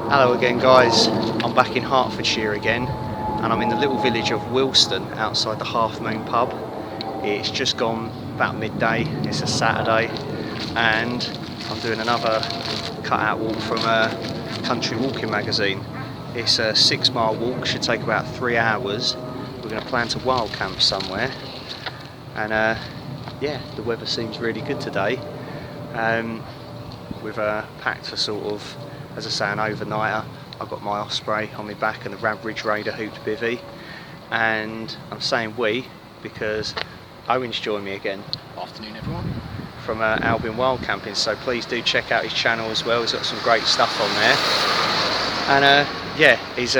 Hello again guys, I'm back in Hertfordshire again and I'm in the little village of Wilstone outside the Half Moon pub. It's just gone about midday, it's a Saturday and I'm doing another cut out walk from a country walking magazine. It's a 6-mile walk, should take about 3 hours. We're going to plan to wild camp somewhere and yeah, the weather seems really good today. We've packed for sort of, as I say, an overnighter. I've got my Osprey on my back and the Radbridge Raider hooped bivvy, and I'm saying we because Owen's joined me again. Afternoon everyone. From Albion Camping, so please do check out his channel as well. He's got some great stuff on there, and yeah, he's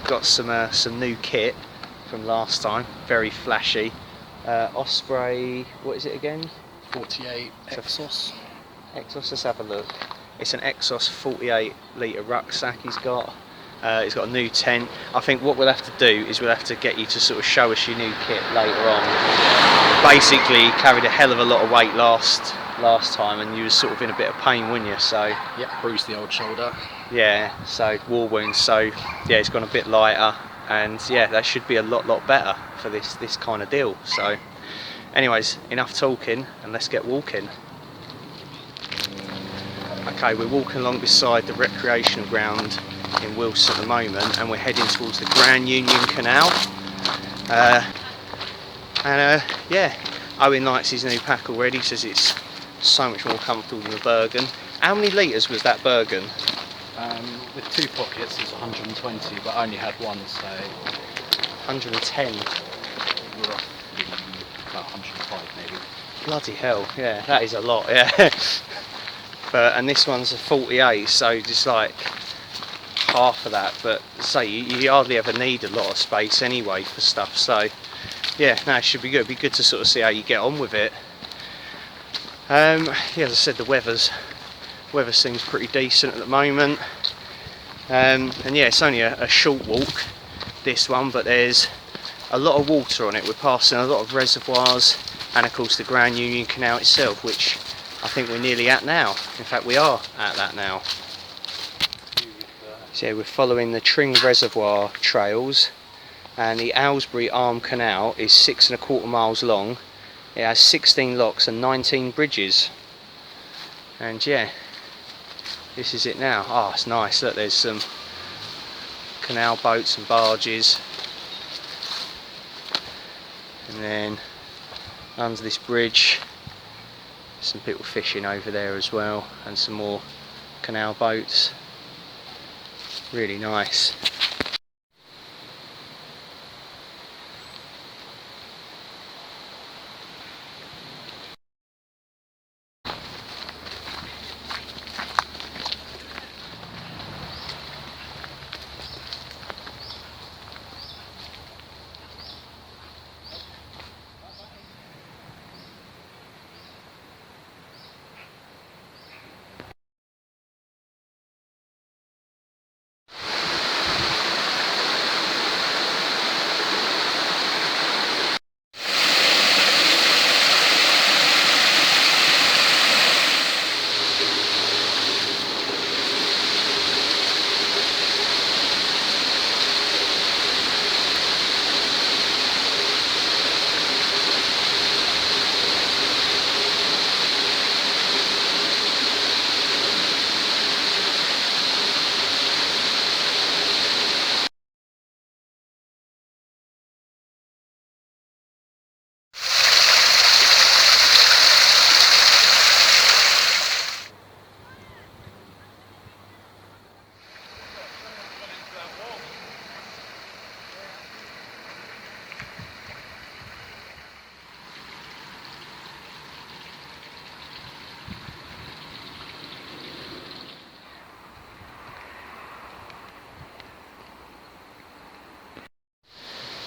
got some new kit from last time, very flashy. Osprey, what is it again? 48 Exos. Exos, let's have a look. It's an Exos 48 litre rucksack he's got. He's got a new tent. I think what we'll have to do is we'll have to get you to sort of show us your new kit later on. Basically, you carried a hell of a lot of weight last time and you was sort of in a bit of pain, weren't you? So yep, bruised the old shoulder. Yeah, so war wounds, so yeah, it's gone a bit lighter and yeah, that should be a lot better for this kind of deal. So anyways, enough talking and let's get walking. Okay, we're walking along beside the recreation ground in Wilstone at the moment and we're heading towards the Grand Union Canal. Yeah, Owen likes his new pack already, says it's so much more comfortable than the Bergen. How many litres was that Bergen? With 2 pockets it's 120, but I only had one, so... 110? Roughly about 105 maybe. Bloody hell, yeah, that is a lot, yeah. And this one's a 48, so just like half of that, but say you hardly ever need a lot of space anyway for stuff, so yeah, no, it should be good. It'd be good to sort of see how you get on with it. Yeah, as I said, the weather seems pretty decent at the moment, and yeah, it's only a short walk, this one, but there's a lot of water on it. We're passing a lot of reservoirs and of course the Grand Union Canal itself, which I think we're nearly at now. In fact, we are at that now. So yeah, we're following the Tring Reservoir trails, and the Aylesbury Arm Canal is 6¼ miles long. It has 16 locks and 19 bridges. And yeah, this is it now. Oh, it's nice. Look, there's some canal boats and barges. And then under this bridge, some people fishing over there as well, and some more canal boats. Really nice.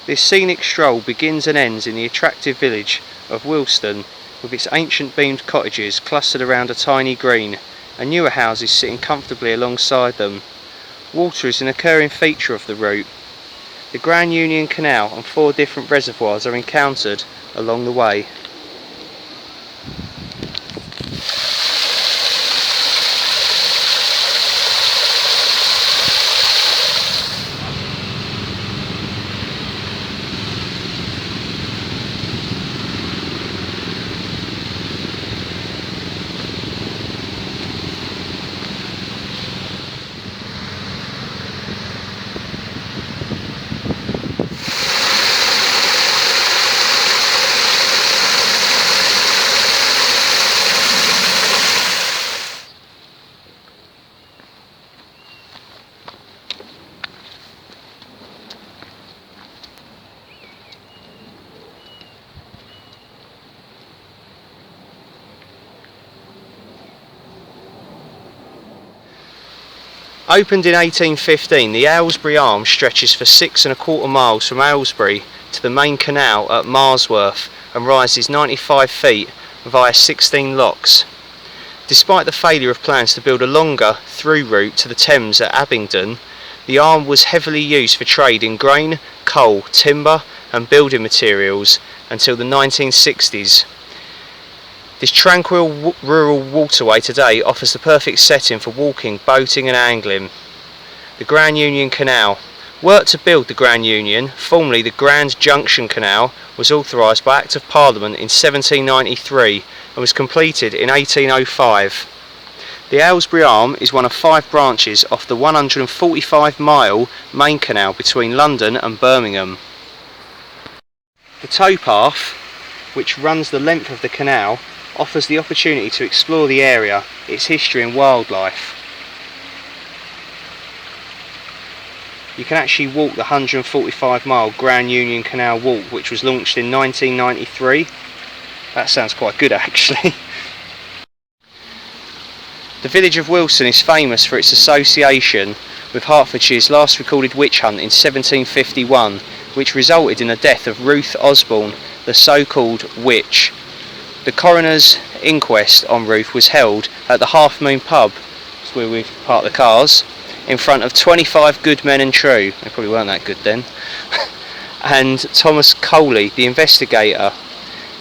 This scenic stroll begins and ends in the attractive village of Wilstone, with its ancient beamed cottages clustered around a tiny green, and newer houses sitting comfortably alongside them. Water is an occurring feature of the route. The Grand Union Canal and 4 different reservoirs are encountered along the way. Opened in 1815, the Aylesbury Arm stretches for 6¼ miles from Aylesbury to the main canal at Marsworth and rises 95 feet via 16 locks. Despite the failure of plans to build a longer through route to the Thames at Abingdon, the arm was heavily used for trade in grain, coal, timber and building materials until the 1960s. This tranquil rural waterway today offers the perfect setting for walking, boating and angling. The Grand Union Canal. Work to build the Grand Union, formerly the Grand Junction Canal, was authorised by Act of Parliament in 1793 and was completed in 1805. The Aylesbury Arm is one of 5 branches off the 145-mile main canal between London and Birmingham. The towpath, which runs the length of the canal, offers the opportunity to explore the area, its history and wildlife. You can actually walk the 145-mile Grand Union Canal Walk, which was launched in 1993. That sounds quite good actually. The village of Wilstone is famous for its association with Hertfordshire's last recorded witch hunt in 1751, which resulted in the death of Ruth Osborne, the so-called witch. The coroner's inquest on Ruth was held at the Half Moon pub, that's where we've parked the cars, in front of 25 good men and true. They probably weren't that good then. And Thomas Coley, the investigator,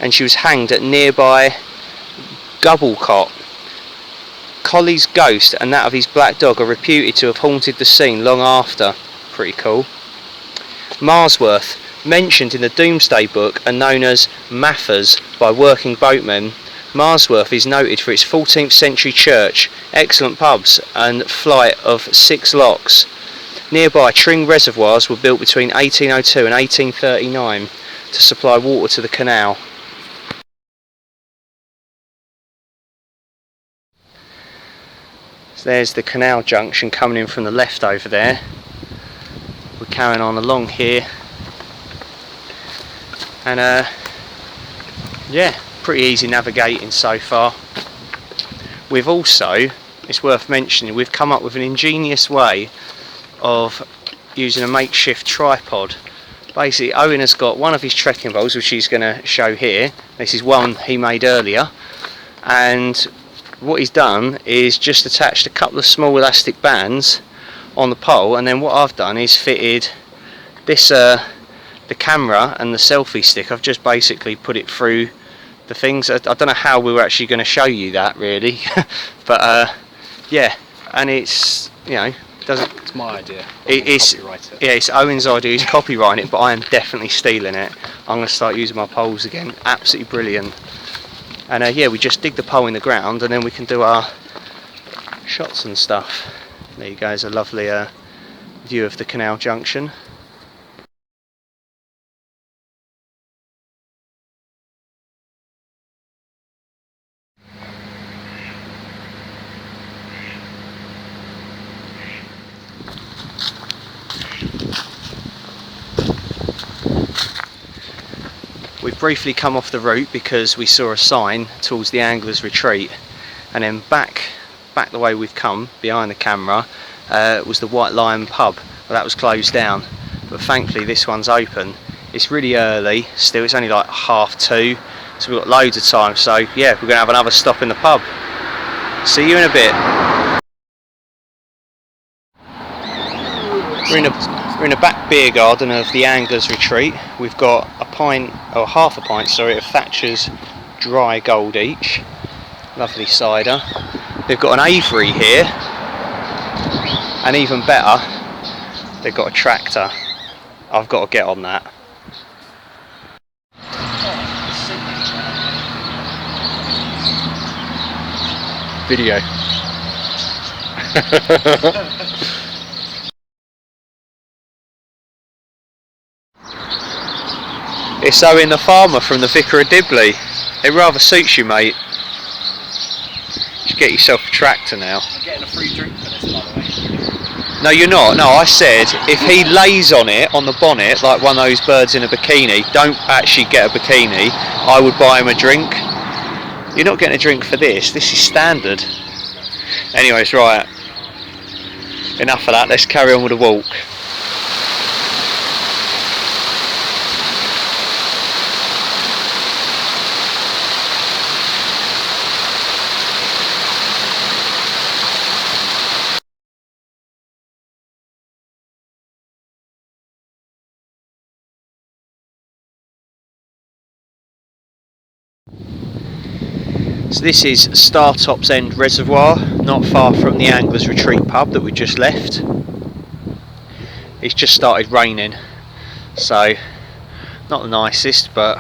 and she was hanged at nearby Gubblecott. Coley's ghost and that of his black dog are reputed to have haunted the scene long after. Pretty cool. Marsworth, mentioned in the Domesday Book and known as Maffers by working boatmen, Marsworth is noted for its 14th century church, excellent pubs and flight of 6 locks. Nearby Tring reservoirs were built between 1802 and 1839 to supply water to the canal. So there's the canal junction coming in from the left over there. We're carrying on along here. And yeah, pretty easy navigating so far. We've also, it's worth mentioning, we've come up with an ingenious way of using a makeshift tripod. Basically, Owen has got one of his trekking poles, which he's going to show here. This is one he made earlier, and what he's done is just attached a couple of small elastic bands on the pole, and then what I've done is fitted this the camera and the selfie stick. I've just basically put it through the things. I don't know how we were actually going to show you that really, but yeah, and it's, you know, It's my idea. It's yeah, it's Owen's idea. He's copyrighting it, but I am definitely stealing it. I'm going to start using my poles again. Absolutely brilliant. And yeah, we just dig the pole in the ground, and then we can do our shots and stuff. There you go. There's a lovely view of the canal junction. We've briefly come off the route because we saw a sign towards the Angler's Retreat, and then back the way we've come behind the camera was the White Lion pub. Well, that was closed down, but thankfully this one's open. It's really early still, it's only like 2:30, so we've got loads of time. So yeah, we're going to have another stop in the pub. See you in a bit. We're in a back beer garden of the Angler's Retreat. We've got a pint, or half a pint, sorry, of Thatcher's Dry Gold each. Lovely cider. They've got an aviary here, and even better, they've got a tractor. I've got to get on that. Video. It's Owen the farmer from the Vicar of Dibley. It rather suits you, mate. You should get yourself a tractor now. I'm getting a free drink for this, by the way. No, you're not. No, I said if he lays on it, on the bonnet, like one of those birds in a bikini, don't actually get a bikini, I would buy him a drink. You're not getting a drink for this. This is standard. Anyways, right. enough of that, let's carry on with the walk. So this is Startop's End Reservoir, not far from the Anglers Retreat pub that we just left. It's just started raining, so not the nicest, but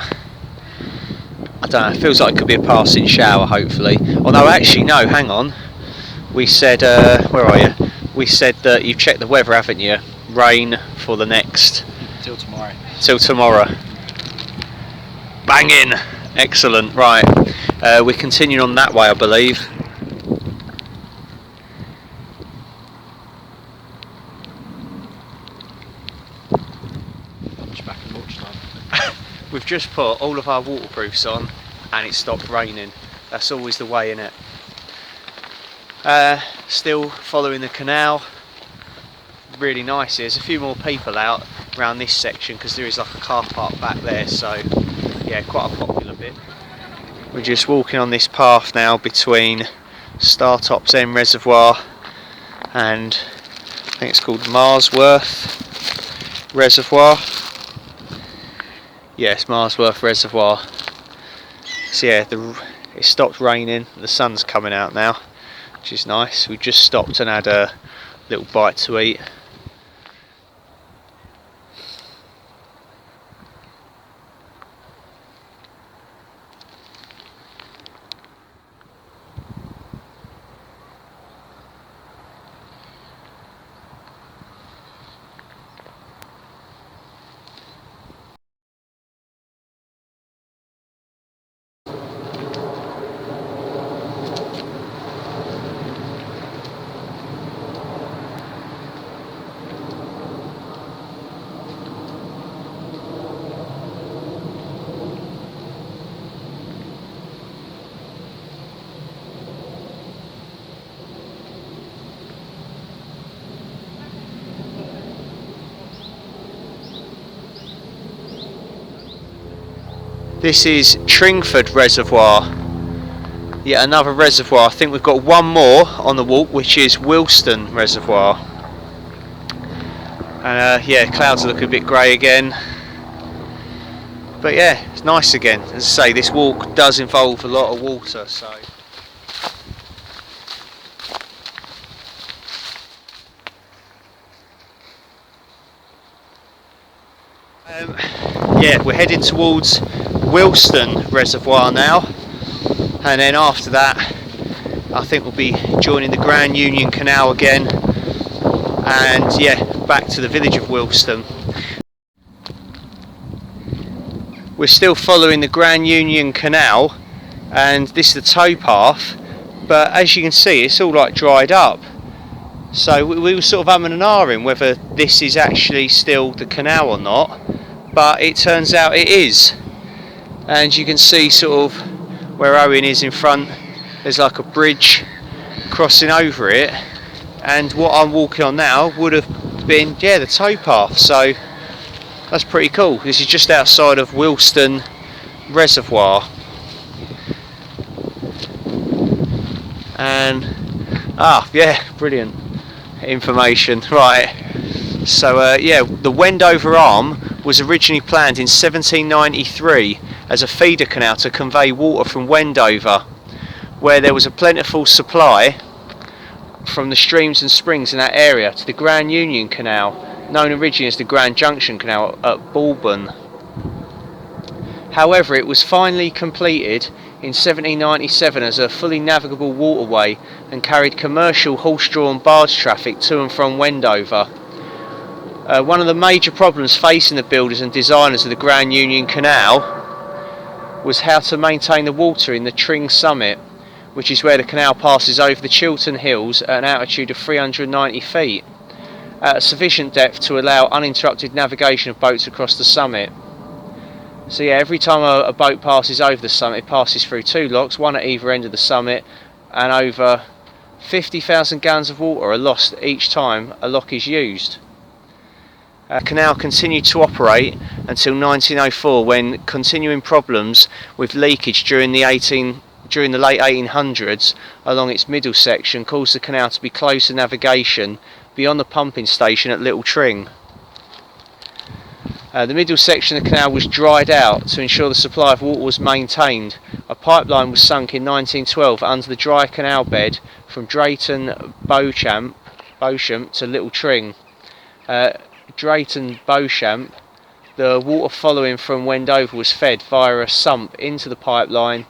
I don't know, it feels like it could be a passing shower hopefully. Although actually no, hang on, we said, where are you? We said that you've checked the weather, haven't you? Rain for the next... Till tomorrow. Till tomorrow. Banging! Excellent, right. We're continuing on that way, I believe. Back and watch time. We've just put all of our waterproofs on and it stopped raining. That's always the way, innit? Still following the canal. Really nice. There's a few more people out around this section because there is like a car park back there, so yeah, quite a popular bit. We're just walking on this path now between Startop's End Reservoir and I think it's called Marsworth Reservoir. Yes, Marsworth Reservoir. So yeah, it stopped raining, the sun's coming out now, which is nice. We just stopped and had a little bite to eat. This is Tringford Reservoir, yet another reservoir. I think we've got one more on the walk, which is Wilstone Reservoir. And yeah, clouds are looking a bit grey again. But yeah, it's nice again. As I say, this walk does involve a lot of water, so... yeah, we're heading towards Wilstone Reservoir now, and then after that I think we'll be joining the Grand Union Canal again, and yeah, back to the village of Wilstone. We're still following the Grand Union Canal, and this is the towpath, but as you can see it's all like dried up, so we were sort of umming and ahhing whether this is actually still the canal or not, but it turns out it is. And you can see sort of where Owen is in front, there's like a bridge crossing over it, and what I'm walking on now would have been, yeah, the towpath, so that's pretty cool. This is just outside of Wilstone Reservoir, and yeah, brilliant information. Right, so yeah, the Wendover Arm was originally planned in 1793 as a feeder canal to convey water from Wendover, where there was a plentiful supply from the streams and springs in that area, to the Grand Union Canal, known originally as the Grand Junction Canal at Bulburn. However, it was finally completed in 1797 as a fully navigable waterway and carried commercial horse-drawn barge traffic to and from Wendover. One of the major problems facing the builders and designers of the Grand Union Canal was how to maintain the water in the Tring summit, which is where the canal passes over the Chiltern Hills at an altitude of 390 feet, at a sufficient depth to allow uninterrupted navigation of boats across the summit. So yeah, every time a boat passes over the summit, it passes through two locks, one at either end of the summit, and over 50,000 gallons of water are lost each time a lock is used. The canal continued to operate until 1904, when continuing problems with leakage during the late 1800s along its middle section caused the canal to be closed to navigation beyond the pumping station at Little Tring. The middle section of the canal was dried out to ensure the supply of water was maintained. A pipeline was sunk in 1912 under the dry canal bed from Drayton Beauchamp to Little Tring. Drayton Beauchamp, the water following from Wendover was fed via a sump into the pipeline,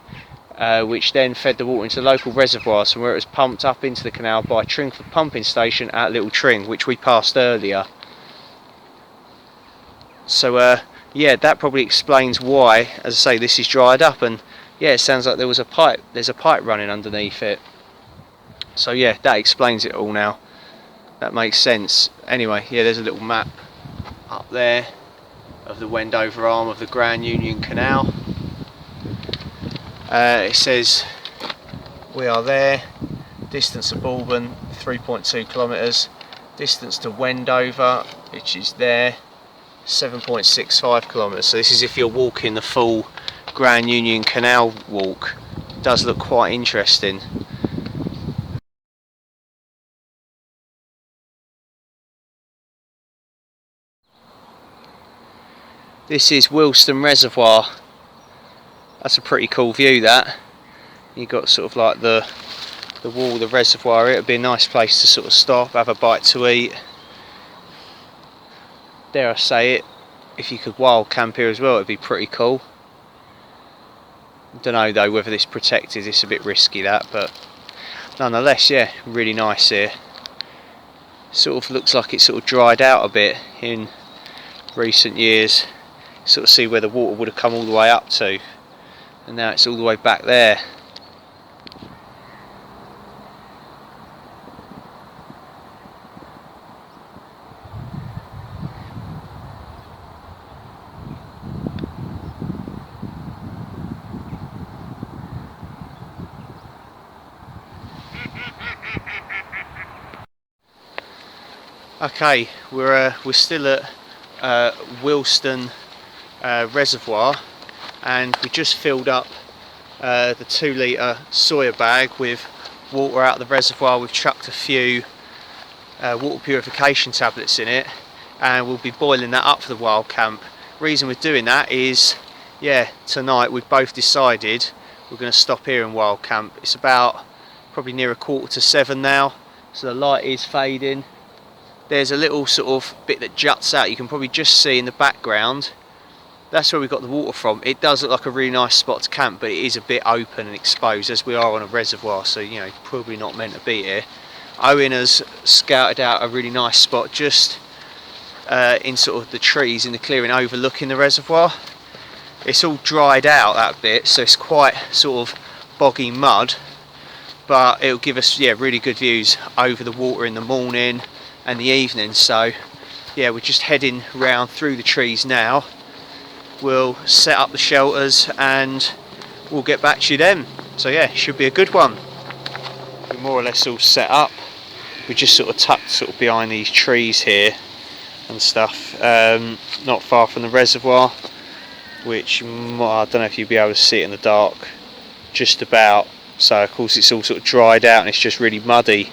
which then fed the water into local reservoirs, from where it was pumped up into the canal by Tringford pumping station at Little Tring, which we passed earlier. So yeah, that probably explains why, as I say, this is dried up. And yeah, it sounds like there's a pipe running underneath it. So yeah, that explains it all now. That makes sense. Anyway, yeah, there's a little map up there of the Wendover arm of the Grand Union Canal. It says we are there. Distance to Albion 3.2 kilometres. Distance to Wendover, which is there, 7.65 kilometres. So this is if you're walking the full Grand Union Canal walk. It does look quite interesting. This is Wilstone Reservoir. That's a pretty cool view, that. You've got sort of like the wall of the reservoir. It would be a nice place to sort of stop, have a bite to eat. Dare I say it, if you could wild camp here as well, it'd be pretty cool. Don't know though whether this is protected. It's a bit risky, that, but nonetheless, yeah, really nice here. Sort of looks like it's sort of dried out a bit in recent years. Sort of see where the water would have come all the way up to, and now it's all the way back there. Okay, we're still at Wilstone Reservoir, and we just filled up the 2 litre Sawyer bag with water out of the reservoir. We've chucked a few water purification tablets in it, and we'll be boiling that up for the wild camp. Reason we're doing that is, yeah, tonight we've both decided we're going to stop here in wild camp. It's about probably near 7:15 now, so the light is fading. There's a little sort of bit that juts out, you can probably just see in the background. That's where we got the water from. It does look like a really nice spot to camp, but it is a bit open and exposed, as we are on a reservoir, so you know, probably not meant to be here. Owen has scouted out a really nice spot just in sort of the trees in the clearing overlooking the reservoir. It's all dried out, that bit, so it's quite sort of boggy mud, but it'll give us, yeah, really good views over the water in the morning and the evening. So yeah, we're just heading round through the trees now. We'll set up the shelters and we'll get back to you then. So yeah, it should be a good one. We're more or less all set up. We're just sort of tucked sort of behind these trees here and stuff, not far from the reservoir, which I don't know if you'll be able to see it in the dark, just about. So of course it's all sort of dried out and it's just really muddy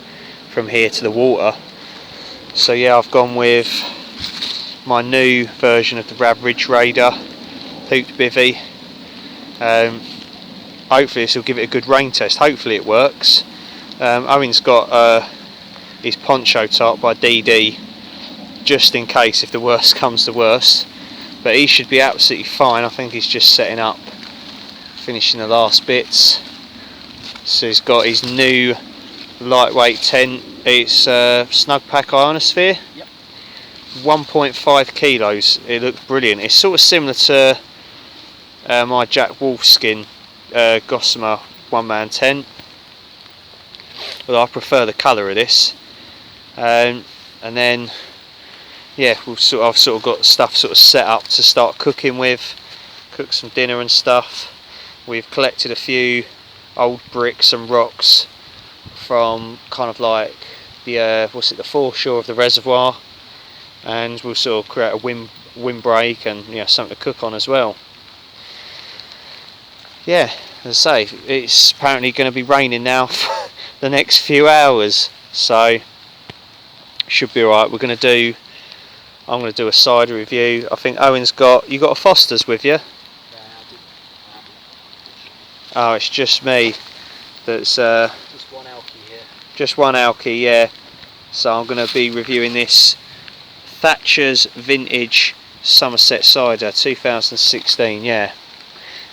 from here to the water. So yeah, I've gone with my new version of the Rab Ridge Raider hooped bivvy. Hopefully this will give it a good rain test. Hopefully it works. Owen's got his poncho tarp by DD, just in case if the worst comes to worst, but he should be absolutely fine. I think he's just setting up, finishing the last bits. So he's got his new lightweight tent. It's Snugpak Ionosphere. Yep. 1.5 kilos. It looks brilliant. It's sort of similar to my Jack Wolfskin Gossamer one-man tent, although I prefer the colour of this. And then yeah, I've sort of got stuff sort of set up to start cooking with, cook some dinner and stuff. We've collected a few old bricks and rocks from kind of like the the foreshore of the reservoir, and we'll sort of create a windbreak and something to cook on as well. Yeah, as I say, it's apparently going to be raining now for the next few hours, so should be alright. I'm going to do a cider review. I think Owen's you got a Foster's with you? Oh, it's just me. That's just one alky here. Just one alky, yeah. So I'm going to be reviewing this Thatcher's Vintage Somerset Cider 2016, yeah.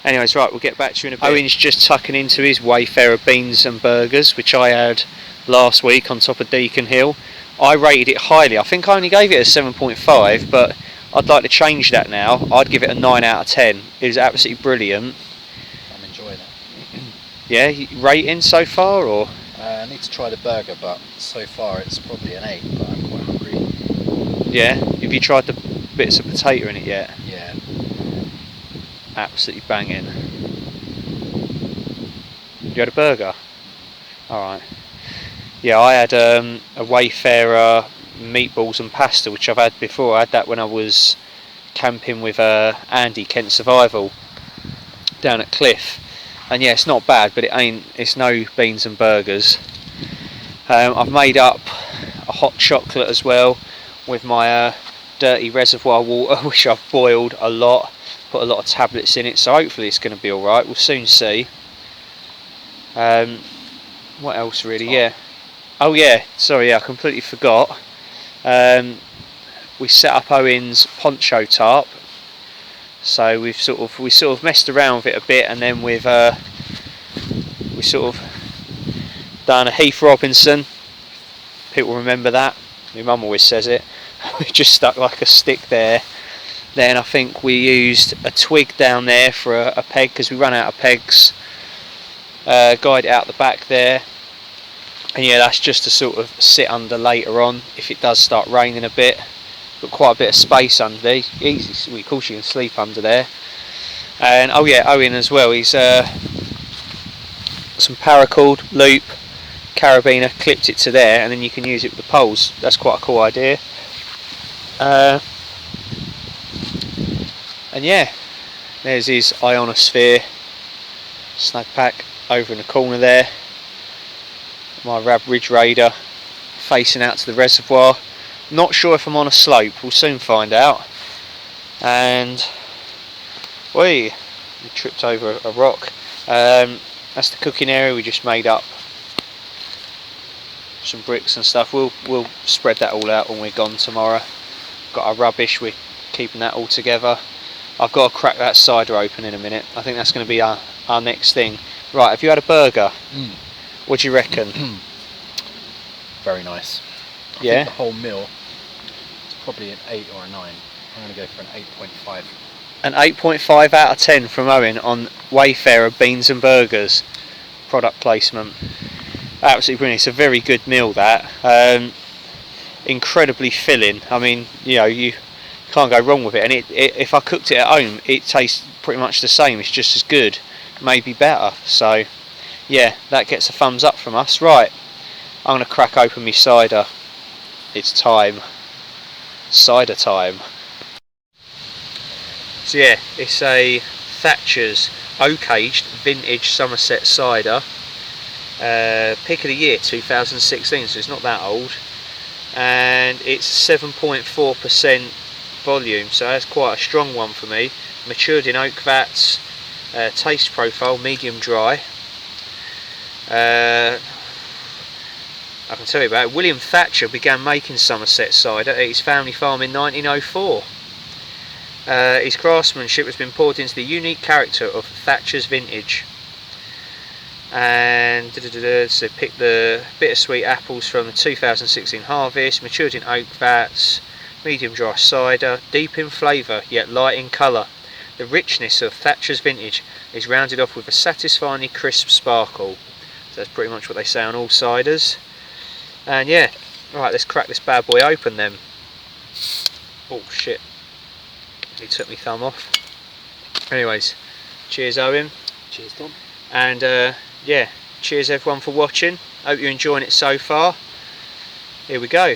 Anyways, right, we'll get back to you in a bit. Owen's just tucking into his Wayfarer beans and burgers, which I had last week on top of Deacon Hill. I rated it highly. I think I only gave it a 7.5, but I'd like to change that now. I'd give it a 9 out of 10. It was absolutely brilliant. I'm enjoying it. Yeah, rating so far, or? I need to try the burger, but so far it's probably an 8, but I'm quite hungry. Yeah, have you tried the bits of potato in it yet? Yeah. Absolutely banging. You had a burger? Alright. Yeah, I had a Wayfarer meatballs and pasta, which I've had before. I had that when I was camping with Andy, Kent Survival, down at Cliff. And yeah, it's not bad, but it's no beans and burgers. I've made up a hot chocolate as well with my dirty reservoir water, which I've boiled a lot, put a lot of tablets in it, so hopefully it's going to be alright. We'll soon see. What else really? Tarp. Yeah. Oh yeah, sorry, yeah, I completely forgot. We set up Owen's poncho tarp. So we sort of messed around with it a bit, and then we sort of done a Heath Robinson. People remember that. My mum always says it. We just stuck like a stick there. Then I think we used a twig down there for a peg, because we ran out of pegs. Guide it out the back there. And yeah, that's just to sort of sit under later on if it does start raining a bit. Got quite a bit of space under. Of course you can sleep under there. And oh yeah, Owen as well, he's some paracord loop carabiner, clipped it to there, and then you can use it with the poles. That's quite a cool idea. And yeah, there's his Ionosphere Snugpak over in the corner there. My Rab Ridge Raider facing out to the reservoir. Not sure if I'm on a slope, we'll soon find out. And we tripped over a rock. That's the cooking area. We just made up some bricks and stuff. We'll spread that all out when we're gone tomorrow. Got our rubbish, we're keeping that all together. I've got to crack that cider open in a minute. I think that's going to be our next thing. Right, have you had a burger? What do you reckon? Very nice. I Yeah? think the whole meal is probably an 8 or a 9. I'm going to go for an 8.5. An 8.5 out of 10 from Owen on Wayfarer Beans and Burgers. Product placement. Absolutely brilliant. It's a very good meal, that. Incredibly filling. I mean, you can't go wrong with it. And if I cooked it at home, it tastes pretty much the same. It's just as good, maybe better. So yeah, that gets a thumbs up from us. Right, I'm going to crack open my cider. It's time. Cider time. So yeah, it's a Thatcher's oak-aged vintage Somerset cider. Pick of the year 2016, so it's not that old. And it's 7.4% volume, so that's quite a strong one for me. Matured in oak vats. Taste profile medium dry. I can tell you about it. William Thatcher began making Somerset cider at his family farm in 1904. His craftsmanship has been poured into the unique character of Thatcher's vintage. And so pick the bittersweet apples from the 2016 harvest, matured in oak vats, medium dry cider, deep in flavour yet light in colour. The richness of Thatcher's vintage is rounded off with a satisfyingly crisp sparkle. So that's pretty much what they say on all ciders. And yeah, right, let's crack this bad boy open then. Oh shit, he took my thumb off. Anyways, cheers Owen. Cheers Tom. And yeah, cheers everyone for watching. Hope you're enjoying it so far. Here we go.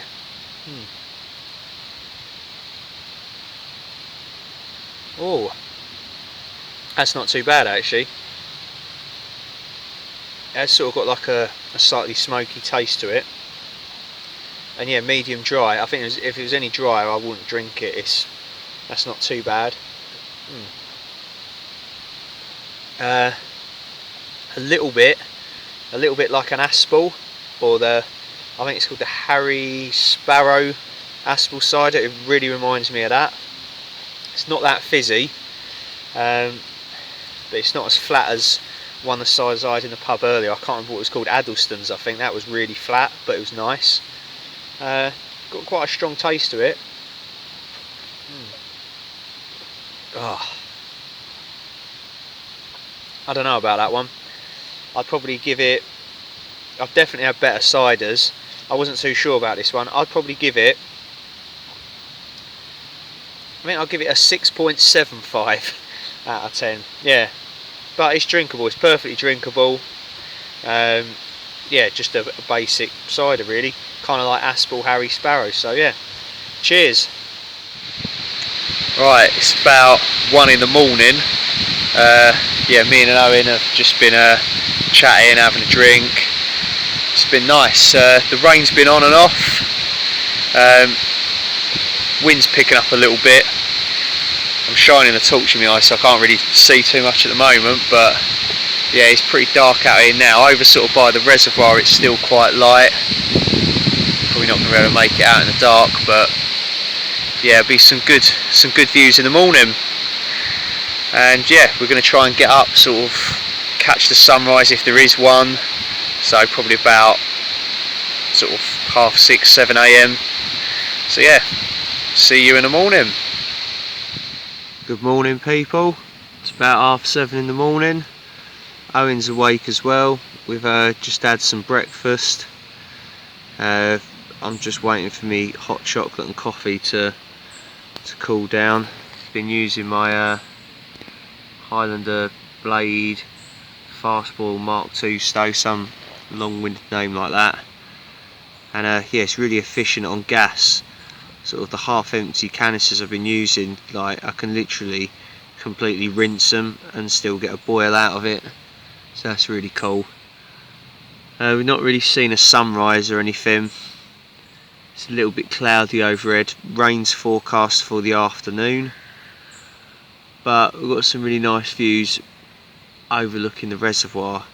Oh, that's not too bad actually. It's sort of got like a slightly smoky taste to it. And yeah, medium dry. I think if it was any drier I wouldn't drink it. That's not too bad. A little bit like an Aspel, or I think it's called the Harry Sparrow Aspel cider. It really reminds me of that. It's not that fizzy, but it's not as flat as one the size I had in the pub earlier. I can't remember what it was called, Addlestone's I think. That was really flat, but it was nice. Got quite a strong taste to it. Oh, I don't know about that one. I'd probably give it, I've definitely had better ciders. I wasn't too sure about this one. I'd probably give it, I'll give it a 6.75 out of 10. Yeah, but it's drinkable. It's perfectly drinkable. Yeah, just a basic cider really, kind of like Aspel Harry Sparrow. So yeah, cheers. Right, it's about 1 in the morning. Yeah, me and Owen have just been chatting, having a drink. It's been nice. The rain's been on and off. Wind's picking up a little bit. I'm shining a torch in my eye, so I can't really see too much at the moment, but yeah, it's pretty dark out here now. Over sort of by the reservoir it's still quite light. Probably not going to be able to make it out in the dark, but yeah, it'll be some good views in the morning. And yeah, we're going to try and get up, sort of catch the sunrise if there is one. So probably about sort of 6:30, 7 AM. So yeah, see you in the morning. Good morning people. It's about 7:30 in the morning. Owen's awake as well. We've just had some breakfast. I'm just waiting for me hot chocolate and coffee to cool down. Been using my Highlander Blade Fastboil Mark II stove, some long-winded name like that. And yeah, it's really efficient on gas. Sort of the half-empty canisters I've been using, like I can literally completely rinse them and still get a boil out of it. So that's really cool. We've not really seen a sunrise or anything. It's a little bit cloudy overhead. Rain's forecast for the afternoon, but we've got some really nice views overlooking the reservoir.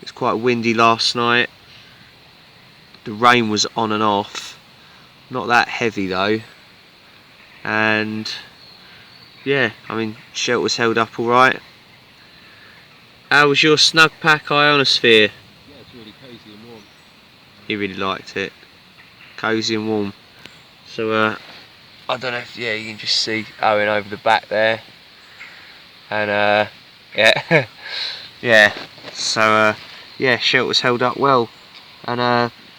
It was quite windy last night. The rain was on and off, not that heavy though, and yeah, I mean, shelter's held up alright. How was your Snugpak Ionosphere? Yeah, it's really cosy and warm. He really liked it. Cosy and warm. So I don't know if, yeah, you can just see Owen over the back there. And yeah. Yeah. So yeah, shelter's held up well. And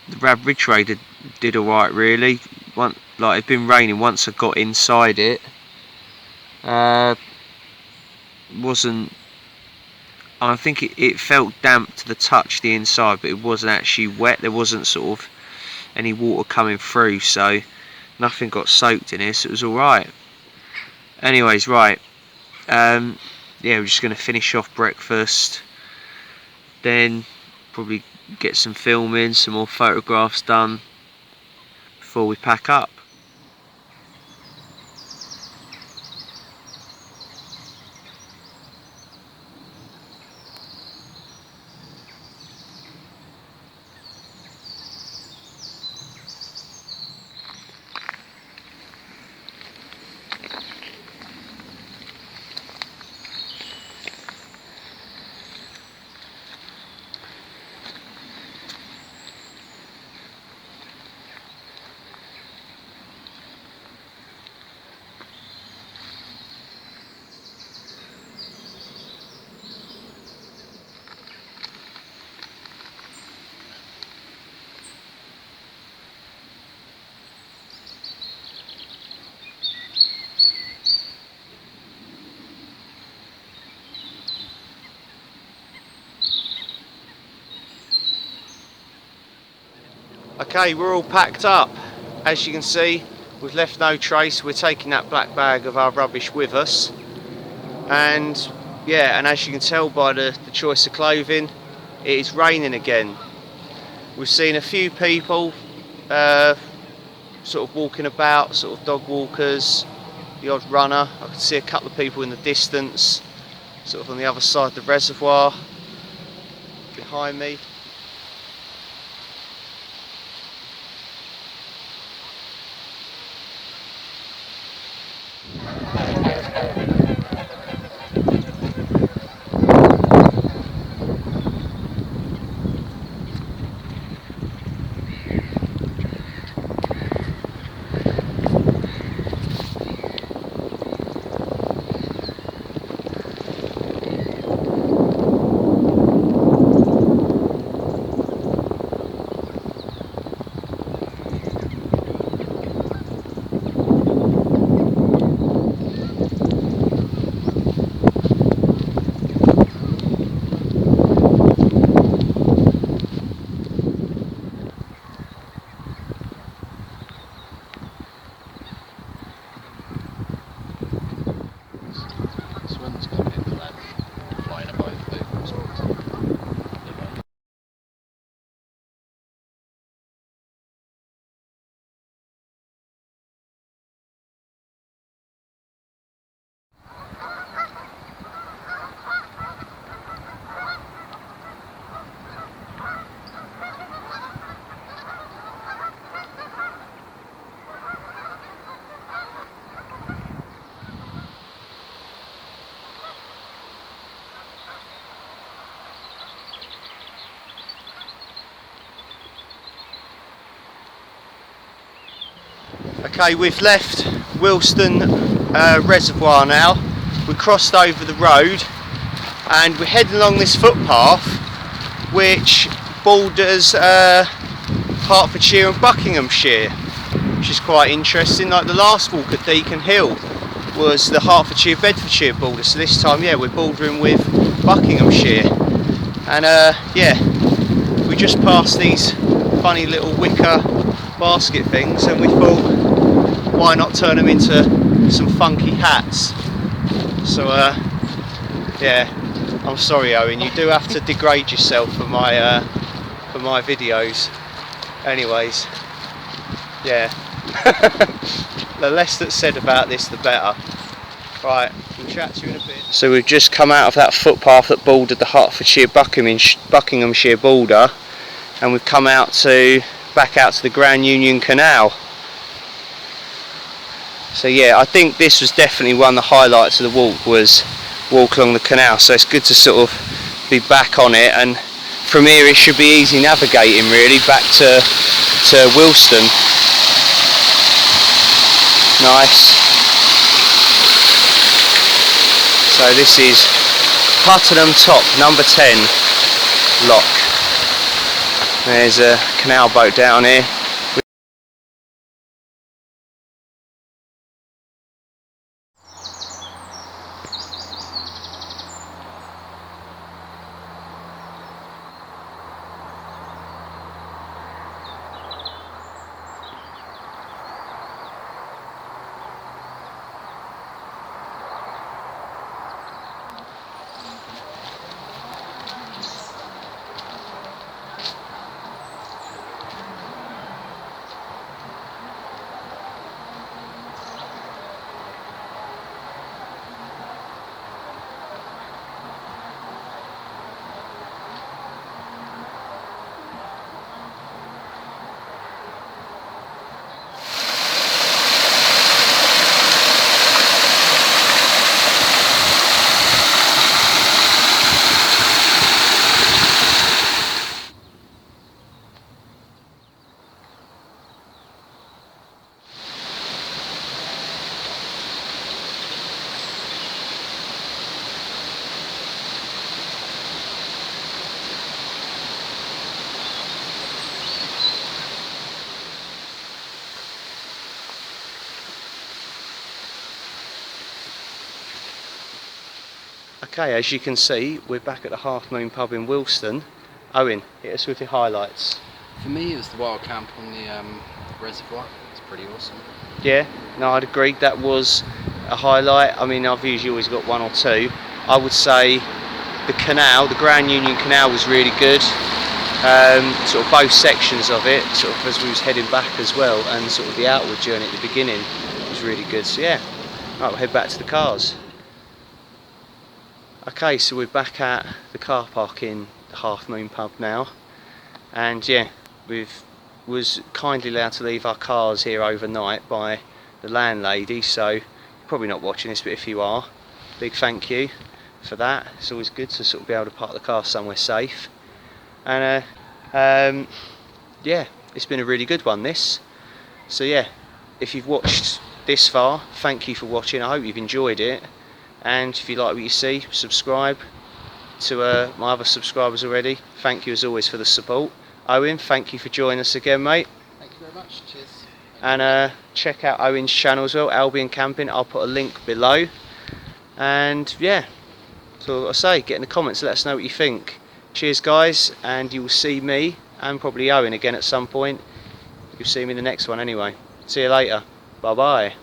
the Rab Ridge Raid did alright really. Like it'd been raining once I got inside it. Wasn't, I think it felt damp to the touch, the inside, but it wasn't actually wet. There wasn't sort of any water coming through, so nothing got soaked in here, so it was alright. Anyways, right, yeah, we're just going to finish off breakfast, then probably get some filming, some more photographs done before we pack up. Okay, we're all packed up. As you can see, we've left no trace. We're taking that black bag of our rubbish with us. And yeah, and as you can tell by the choice of clothing, it is raining again. We've seen a few people sort of walking about, sort of dog walkers, the odd runner. I can see a couple of people in the distance, sort of on the other side of the reservoir, behind me. Okay, we've left Wilstone Reservoir now. We crossed over the road and we're heading along this footpath which borders Hertfordshire and Buckinghamshire, which is quite interesting. Like the last walk at Deacon Hill was the Hertfordshire-Bedfordshire border, so this time, yeah, we're bordering with Buckinghamshire. And yeah, we just passed these funny little wicker basket things and we thought, why not turn them into some funky hats? So yeah, I'm sorry Owen, you do have to degrade yourself for my videos. Anyways, yeah. The less that's said about this the better. Right, we'll chat to you in a bit. So we've just come out of that footpath that bordered the Hertfordshire Buckinghamshire border, and we've come out back out to the Grand Union Canal. So yeah, I think this was definitely one of the highlights of the walk, was walk along the canal. So it's good to sort of be back on it, and from here it should be easy navigating really back to Wilstone. Nice. So this is Puttenham Top, number 10 lock. There's a canal boat down here. Okay, as you can see, we're back at the Half Moon pub in Wilstone. Owen, hit us with your highlights. For me, it was the wild camp on the reservoir. It's pretty awesome. Yeah, no, I'd agree. That was a highlight. I mean, I've usually always got one or two. I would say the canal, the Grand Union Canal, was really good. Sort of both sections of it, sort of as we was heading back as well, and sort of the outward journey at the beginning was really good. So yeah, right, we'll head back to the cars. Okay, so we're back at the car park in the Half Moon pub now, and yeah, was kindly allowed to leave our cars here overnight by the landlady. So you're probably not watching this, but if you are, big thank you for that. It's always good to sort of be able to park the car somewhere safe. And yeah, it's been a really good one, this. So yeah, if you've watched this far, thank you for watching. I hope you've enjoyed it, and if you like what you see, subscribe to my other subscribers already. Thank you as always for the support. Owen, thank you for joining us again, mate. Thank you very much. Cheers. And check out Owen's channel as well, Albion Camping. I'll put a link below. And yeah, so I say, get in the comments, let us know what you think. Cheers guys, and you will see me and probably Owen again at some point. You'll see me in the next one anyway. See you later. Bye bye.